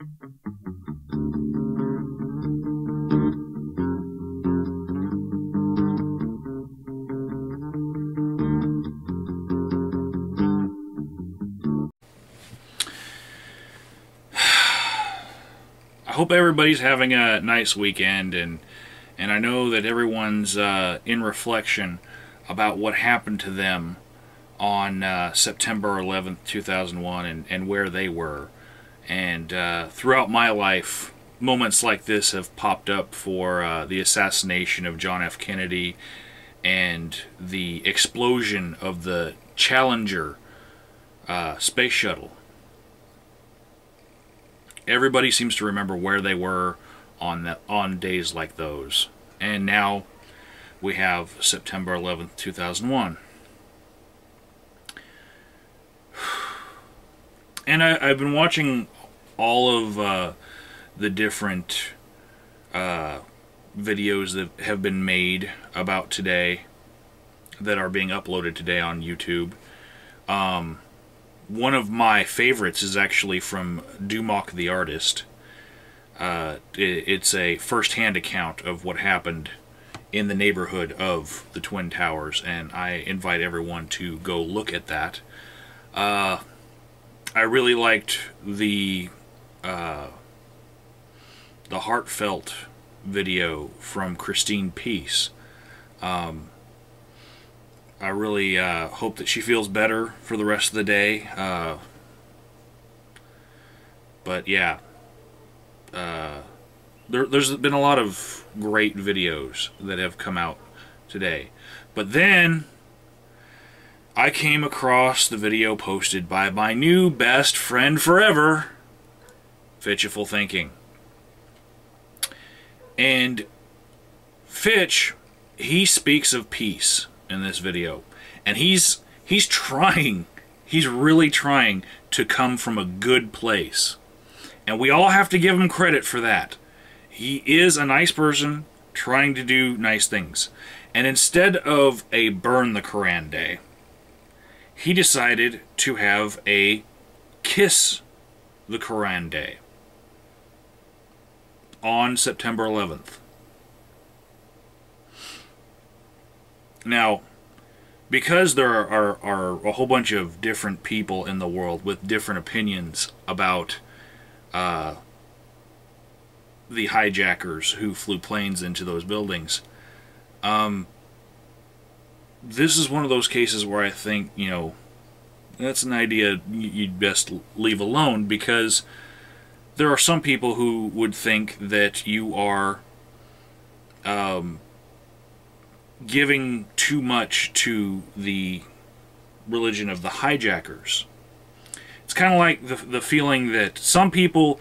I hope everybody's having a nice weekend, and I know that everyone's in reflection about what happened to them on September 11th, 2001, and where they were. And throughout my life, moments like this have popped up for the assassination of John F. Kennedy and the explosion of the Challenger space shuttle. Everybody seems to remember where they were on days like those. And now we have September 11th, 2001. And I've been watching all of the different videos that have been made about today that are being uploaded today on YouTube. One of my favorites is actually from Pwnage the artist. It's a first-hand account of what happened in the neighborhood of the Twin Towers, and I invite everyone to go look at that. I really liked the heartfelt video from Christine Peace. I really hope that she feels better for the rest of the day. But yeah, there's been a lot of great videos that have come out today. But then I came across the video posted by my new best friend forever, Fitchyfulthinking. And Fitch, he speaks of peace in this video, and he's really trying to come from a good place, and we all have to give him credit for that. He is a nice person trying to do nice things, and instead of a burn the Quran day, he decided to have a kiss the Quran day on September 11th. Now, because there are a whole bunch of different people in the world with different opinions about the hijackers who flew planes into those buildings, this is one of those cases where I think, you know, that's an idea you'd best leave alone, because there are some people who would think that you are giving too much to the religion of the hijackers. It's kind of like the feeling that some people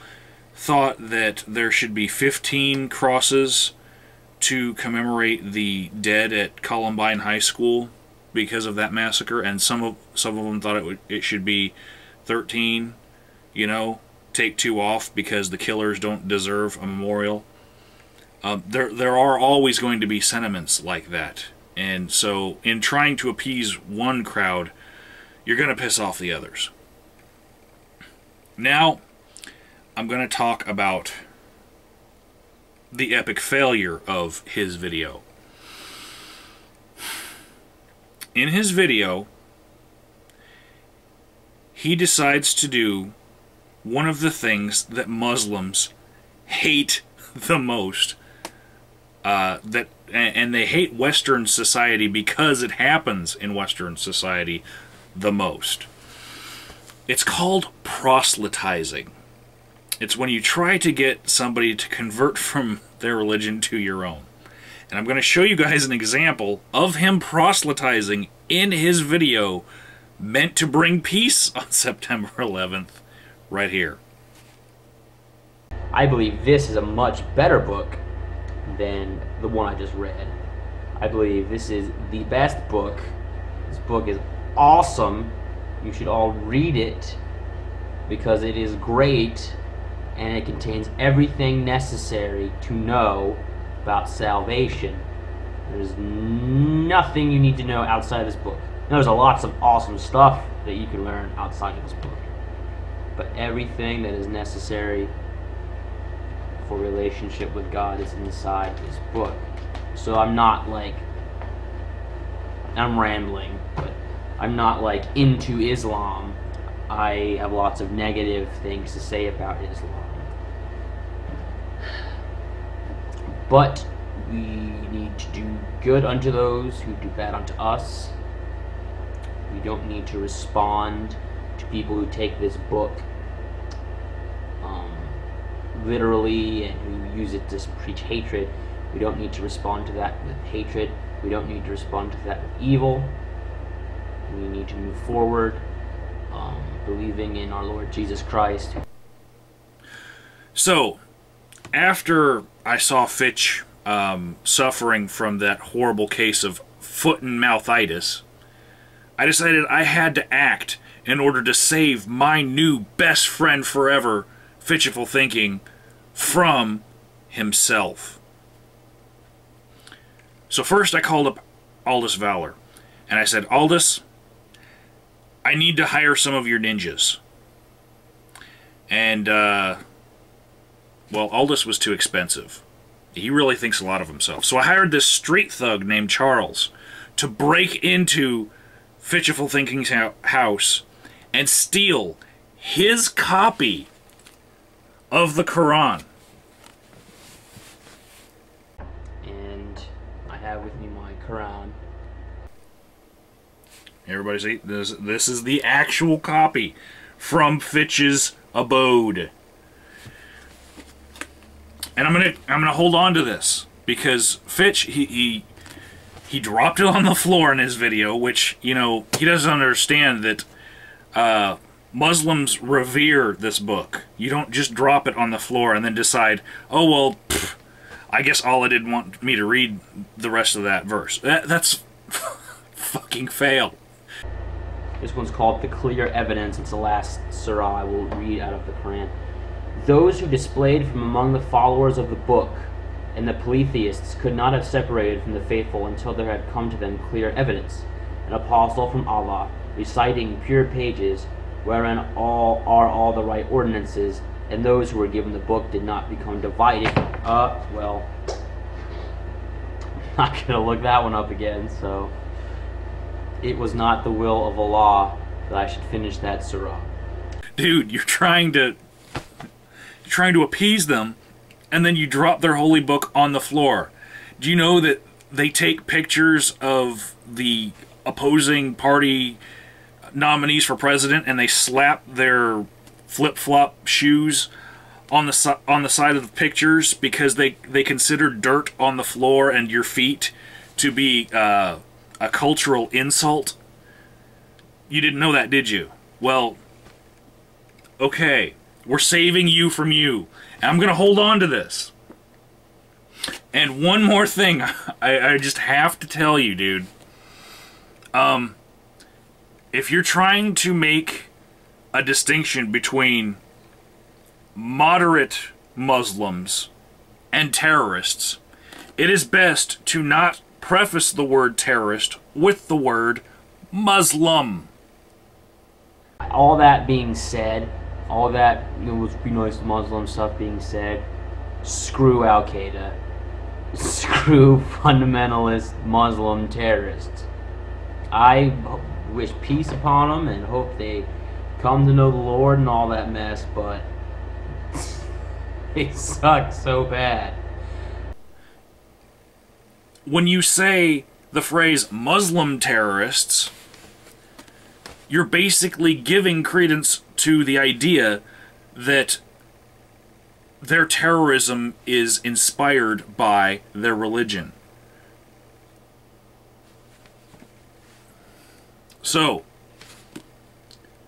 thought that there should be 15 crosses to commemorate the dead at Columbine High School because of that massacre, and some of them thought it should be 13. You know, take 2 off because the killers don't deserve a memorial. There are always going to be sentiments like that, and so in trying to appease one crowd, you're going to piss off the others. Now, I'm going to talk about the epic failure of his video. In his video, he decides to do one of the things that Muslims hate the most. And they hate Western society because it happens in Western society the most. It's called proselytizing. It's when you try to get somebody to convert from their religion to your own. And I'm going to show you guys an example of him proselytizing in his video meant to bring peace on September 11th right here. I believe this is a much better book than the one I just read. I believe this is the best book. This book is awesome. You should all read it because it is great and it contains everything necessary to know about salvation. There's nothing you need to know outside of this book. There's lots of awesome stuff that you can learn outside of this book, but everything that is necessary meaningful relationship with God is inside this book. So I'm not like, I'm rambling, but I'm not like into Islam. I have lots of negative things to say about Islam. But we need to do good unto those who do bad unto us. We don't need to respond to people who take this book literally and who use it to preach hatred. We don't need to respond to that with hatred. We don't need to respond to that with evil. We need to move forward, believing in our Lord Jesus Christ. So, after I saw Fitch suffering from that horrible case of foot and mouthitis, I decided I had to act in order to save my new best friend forever, Fitchyful Thinking, from himself. So first I called up Aldous Valor, and I said, Aldous, I need to hire some of your ninjas. And, well, Aldous was too expensive. He really thinks a lot of himself. So I hired this street thug named Charles to break into Fitchyful Thinking's house and steal his copy of the Quran. And I have with me my Quran. Everybody see, this is the actual copy from Fitch's abode. And I'm gonna hold on to this because Fitch he dropped it on the floor in his video, which, you know, he doesn't understand that Muslims revere this book. You don't just drop it on the floor and then decide, oh, well, I guess Allah didn't want me to read the rest of that verse. That's fucking fail. This one's called The Clear Evidence. It's the last surah I will read out of the Quran. Those who displayed from among the followers of the book and the polytheists could not have separated from the faithful until there had come to them clear evidence, an apostle from Allah, reciting pure pages, wherein all the right ordinances, and those who were given the book did not become divided. Well, I'm not gonna look that one up again, so it was not the will of Allah that I should finish that surah. Dude, you're trying to appease them, and then you drop their holy book on the floor. Do you know that they take pictures of the opposing party nominees for president and they slap their flip-flop shoes on the side of the pictures because they consider dirt on the floor and your feet to be a cultural insult? You didn't know that, did you? Well, okay. We're saving you from you. And I'm going to hold on to this. And one more thing I just have to tell you, dude. If you're trying to make a distinction between moderate Muslims and terrorists, it is best to not preface the word terrorist with the word Muslim. All that being said, all that, you know, let's be nice Muslim stuff being said, screw Al-Qaeda. Screw fundamentalist Muslim terrorists. I wish peace upon them and hope they come to know the Lord and all that mess, but they suck so bad. When you say the phrase Muslim terrorists, you're basically giving credence to the idea that their terrorism is inspired by their religion. So,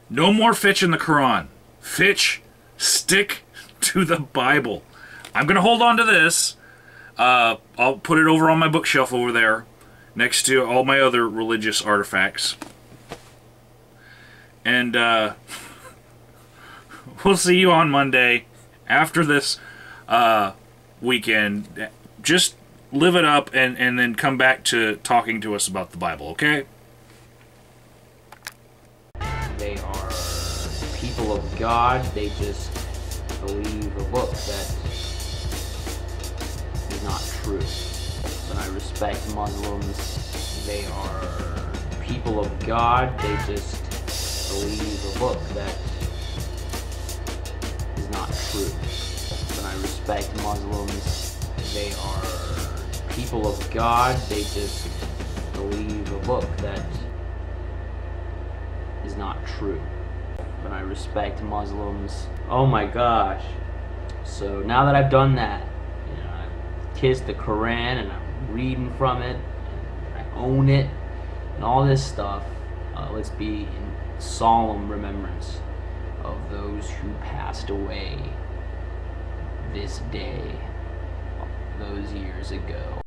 no more Fitch in the Quran. Fitch, stick to the Bible. I'm going to hold on to this. I'll put it over on my bookshelf over there, next to all my other religious artifacts. And, we'll see you on Monday after this weekend. Just live it up and then come back to talking to us about the Bible, okay? They are people of God. They just believe a book that is not true. But I respect Muslims. They are people of God. They just believe a book that is not true. But I respect Muslims. They are people of God. They just believe a book that is not true. But I respect Muslims. Oh my gosh. So now that I've done that, you know, I've kissed the Quran and I'm reading from it, and I own it, and all this stuff, let's be in solemn remembrance of those who passed away this day, those years ago.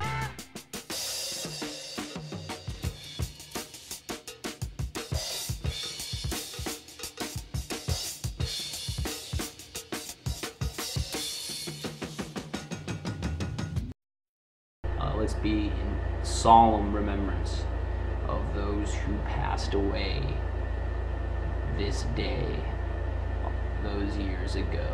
Let's be in solemn remembrance of those who passed away this day, those years ago.